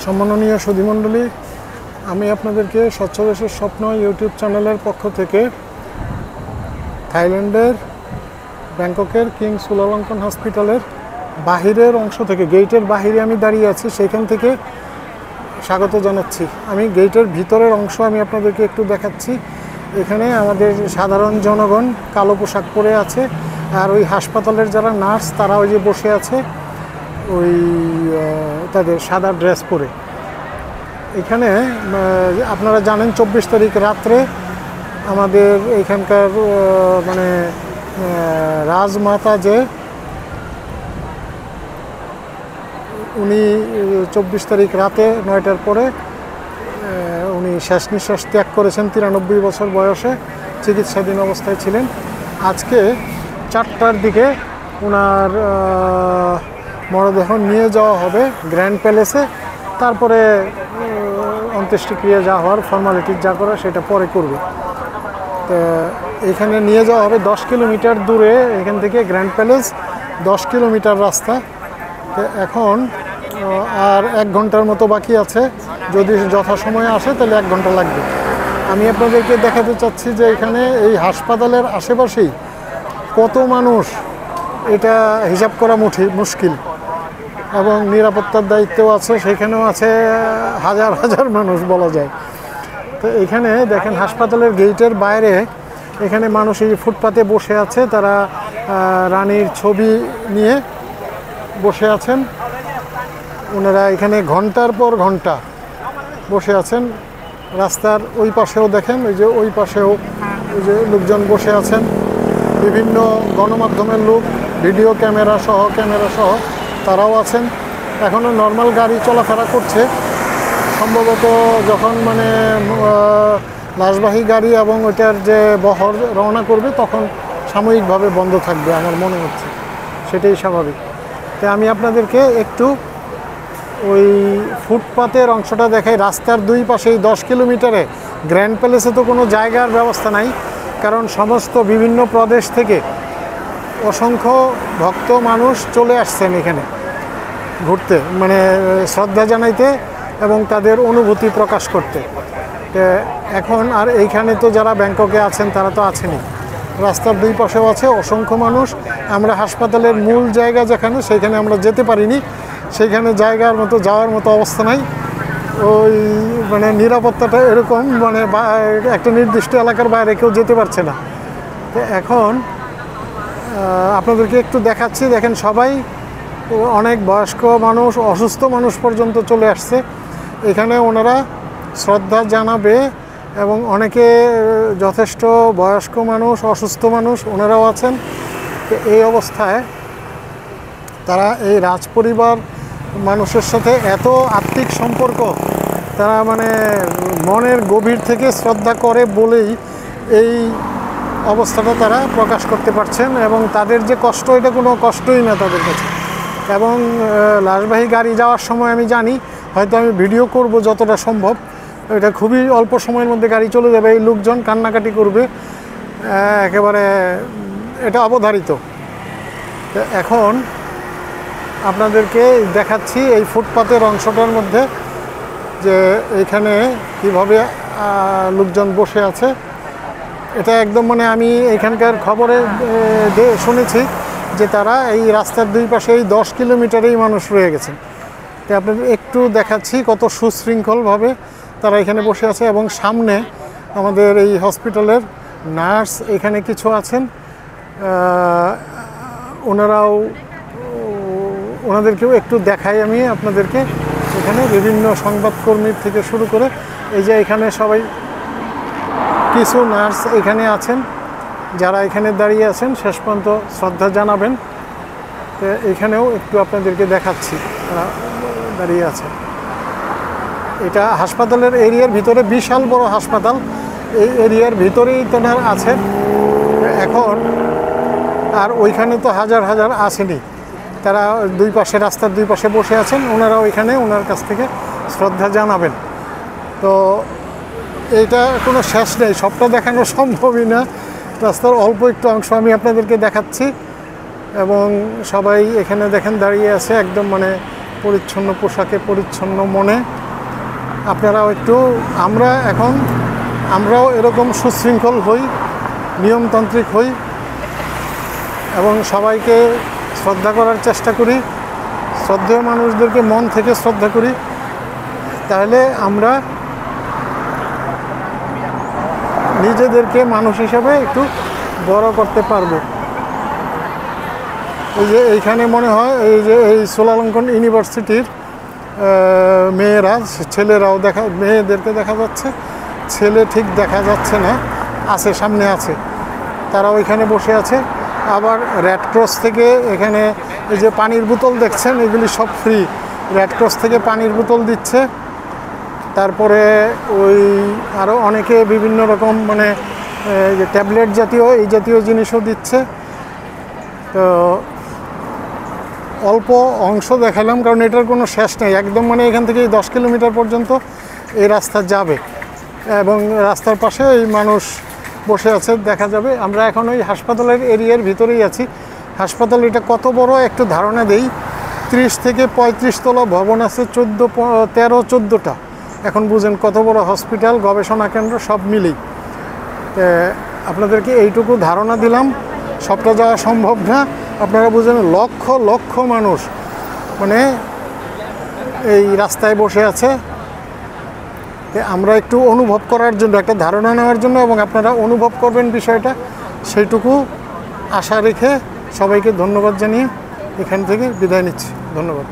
সম্মাননীয় সুধীমণ্ডলী, আমি আপনাদেরকে স্বচ্ছ দেশের স্বপ্ন ইউটিউব চ্যানেলের পক্ষ থেকে থাইল্যান্ডের ব্যাংককের কিং সুলালঙ্কন হসপিটালের বাহিরের অংশ থেকে, গেটের বাহিরে আমি দাঁড়িয়ে আছি, সেখান থেকে স্বাগত জানাচ্ছি। আমি গেটের ভিতরের অংশ আমি আপনাদেরকে একটু দেখাচ্ছি। এখানে আমাদের সাধারণ জনগণ কালো পোশাক পরে আছে, আর ওই হাসপাতালের যারা নার্স তারা ওই যে বসে আছে ওই তাদের সাদা ড্রেস পরে। এখানে আপনারা জানেন 24 তারিখ রাত্রে আমাদের এখানকার মানে রাজমাতা যে উনি 24 তারিখ রাতে 9টার পরে উনি শেষ নিঃশ্বাস ত্যাগ করেছেন। 93 বছর বয়সে চিকিৎসাধীন অবস্থায় ছিলেন। আজকে 4টার দিকে ওনার মরদেহ নিয়ে যাওয়া হবে গ্র্যান্ড প্যালেসে। তারপরে অন্ত্যেষ্টিক্রিয়া যা হওয়ার ফর্মালিটি যা করা সেটা পরে করবে। তো এখানে নিয়ে যাওয়া হবে 10 কিলোমিটার দূরে এখান থেকে গ্র্যান্ড প্যালেস, 10 কিলোমিটার রাস্তা। তো এখন আর 1 ঘন্টার মতো বাকি আছে। যদি যথাসময়ে আসে তাহলে 1 ঘন্টা লাগবে। আমি আপনাদেরকে দেখাতে চাচ্ছি যে এখানে এই হাসপাতালের আশেপাশেই কত মানুষ, এটা হিসাব করা মুশকিল। এবং নিরাপত্তার দায়িত্বও আছে, সেখানেও আছে হাজার হাজার মানুষ বলা যায়। তো এখানে দেখেন হাসপাতালের গেটের বাইরে এখানে মানুষ এই ফুটপাতে বসে আছে, তারা রানীর ছবি নিয়ে বসে আছেন। ওনারা এখানে ঘন্টার পর ঘন্টা বসে আছেন। রাস্তার ওই পাশেও দেখেন, ওই পাশেও ওই যে লোকজন বসে আছেন, বিভিন্ন গণমাধ্যমের লোক, ভিডিও ক্যামেরা সহ তারাও আছেন। এখনও নর্মাল গাড়ি চলাফেরা করছে। সম্ভবত যখন মানে লাশবাহী গাড়ি এবং ওইটার যে বহর রওনা করবে তখন সাময়িকভাবে বন্ধ থাকবে আমার মনে হচ্ছে, সেটাই স্বাভাবিক। তাই আমি আপনাদেরকে একটু ওই ফুটপাতের অংশটা দেখাই। রাস্তার দুই পাশেই 10 কিলোমিটারে গ্র্যান্ড প্যালেসে তো কোনো জায়গার ব্যবস্থা নাই, কারণ সমস্ত বিভিন্ন প্রদেশ থেকে অসংখ্য ভক্ত মানুষ চলে আসছেন এখানে ঘুরতে, মানে শ্রদ্ধা জানাইতে এবং তাদের অনুভূতি প্রকাশ করতে। এখন আর এইখানে তো যারা ব্যাংককে আছেন তারা তো আছেনই, রাস্তার দুই পাশেও আছে অসংখ্য মানুষ। আমরা হাসপাতালের মূল জায়গা যেখানে, সেখানে আমরা যেতে পারিনি, সেইখানে যাওয়ার মতো অবস্থা নাই। ওই মানে নিরাপত্তাটা এরকম, মানে একটা নির্দিষ্ট এলাকার বাইরে কেউ যেতে পারছে না। তো এখন আপনাদেরকে একটু দেখাচ্ছি। দেখেন সবাই, অনেক বয়স্ক মানুষ, অসুস্থ মানুষ পর্যন্ত চলে আসছে এখানে। ওনারা শ্রদ্ধা জানাবে এবং অনেকে যথেষ্ট বয়স্ক মানুষ, অসুস্থ মানুষ ওনারাও আছেন। তো এই অবস্থায় তারা এই রাজপরিবার মানুষের সাথে এত আত্মিক সম্পর্ক, তারা মানে মনের গভীর থেকে শ্রদ্ধা করে বলেই এই অবস্থাটা তারা প্রকাশ করতে পারছেন। এবং তাদের যে কষ্ট, এটা কোনো কষ্টই না তাদের কাছে। এবং লাশবাহী গাড়ি যাওয়ার সময় আমি জানি, হয়তো আমি ভিডিও করব যতটা সম্ভব, এটা খুবই অল্প সময়ের মধ্যে গাড়ি চলে যাবে। এই লোকজন কান্নাকাটি করবে একেবারে, এটা অবধারিত। এখন আপনাদেরকে দেখাচ্ছি এই ফুটপাতের অংশটার মধ্যে যে এইখানে কিভাবে লোকজন বসে আছে। এটা একদম মানে আমি এখানকার খবরে শুনেছি যে তারা এই রাস্তার দুই পাশে এই 10 কিলোমিটারেই মানুষ রয়ে গেছেন। তো আপনাদের একটু দেখাচ্ছি কত সুশৃঙ্খলভাবে তারা এখানে বসে আছে। এবং সামনে আমাদের এই হসপিটালের নার্স এখানে কিছু আছেন, ওনাদেরকেও একটু দেখাই আমি আপনাদেরকে। এখানে বিভিন্ন সংবাদকর্মীর থেকে শুরু করে এই যে এখানে সবাই, কিছু নার্স এখানে আছেন যারা এখানে দাঁড়িয়ে আছেন, শেষ পর্যন্ত শ্রদ্ধা জানাবেন। তো এখানেও একটু আপনাদেরকে দেখাচ্ছি, তারা দাঁড়িয়ে আছে। এটা হাসপাতালের এরিয়ার ভিতরে, বিশাল বড় হাসপাতাল, এই এরিয়ার ভিতরেই তোনার আছে এখন। আর ওইখানে তো হাজার হাজার আসেনি, তারা দুই পাশে, রাস্তার দুই পাশে বসে আছেন। ওনারাও এখানে ওনার কাছ থেকে শ্রদ্ধা জানাবেন। তো এইটা কোনো শেষ নেই, সবটা দেখানো সম্ভবই না। রাস্তার অল্প একটু অংশ আমি আপনাদেরকে দেখাচ্ছি। এবং সবাই এখানে দেখেন দাঁড়িয়ে আছে, একদম মানে পরিচ্ছন্ন পোশাকে, পরিচ্ছন্ন মনে আপনারাও একটু, আমরাও এরকম সুশৃঙ্খল হই, নিয়মতান্ত্রিক হই এবং সবাইকে শ্রদ্ধা করার চেষ্টা করি, শ্রদ্ধেয় মানুষদেরকে মন থেকে শ্রদ্ধা করি। তাহলে আমরা নিজেদেরকে মানুষ হিসাবে একটু বড় করতে পারবো। এই যে এইখানে মনে হয় এই সোলালঙ্কন ইউনিভার্সিটির মেয়েরা, ছেলেরাও মেয়েদেরকে দেখা যাচ্ছে, ছেলে ঠিক দেখা যাচ্ছে না, আছে সামনে আছে, তারা ওইখানে বসে আছে। আবার রেড ক্রস থেকে এখানে এই যে পানির বোতল দেখছেন, এগুলি সব ফ্রি। রেড ক্রস থেকে পানির বোতল দিচ্ছে। তারপরে ওই আরও অনেকে বিভিন্ন রকম মানে যে ট্যাবলেট জাতীয় এই জাতীয় জিনিসও দিচ্ছে। তো অল্প অংশ দেখালাম, কারণ এটার কোনো শেষ নেই, একদম মানে এখান থেকে 10 কিলোমিটার পর্যন্ত এই রাস্তা যাবে এবং রাস্তার পাশে এই মানুষ বসে আছে, দেখা যাবে। আমরা এখন ওই হাসপাতালের এরিয়ার ভিতরেই আছি। হাসপাতাল এটা কত বড় একটু ধারণা দেই। 30 থেকে 35 তলা ভবন আছে, 13-14টা। এখন বুঝেন কত বড় হসপিটাল, গবেষণা কেন্দ্র সব মিলেই। আপনাদেরকে এইটুকু ধারণা দিলাম, সবটা যাওয়া সম্ভব না। আপনারা বুঝেন লক্ষ লক্ষ মানুষ মানে এই রাস্তায় বসে আছে। আমরা একটু অনুভব করার জন্য, একটা ধারণা নেওয়ার জন্য, এবং আপনারা অনুভব করবেন বিষয়টা, সেইটুকু আশা রেখে সবাইকে ধন্যবাদ জানিয়ে এখান থেকে বিদায় নিচ্ছি। ধন্যবাদ।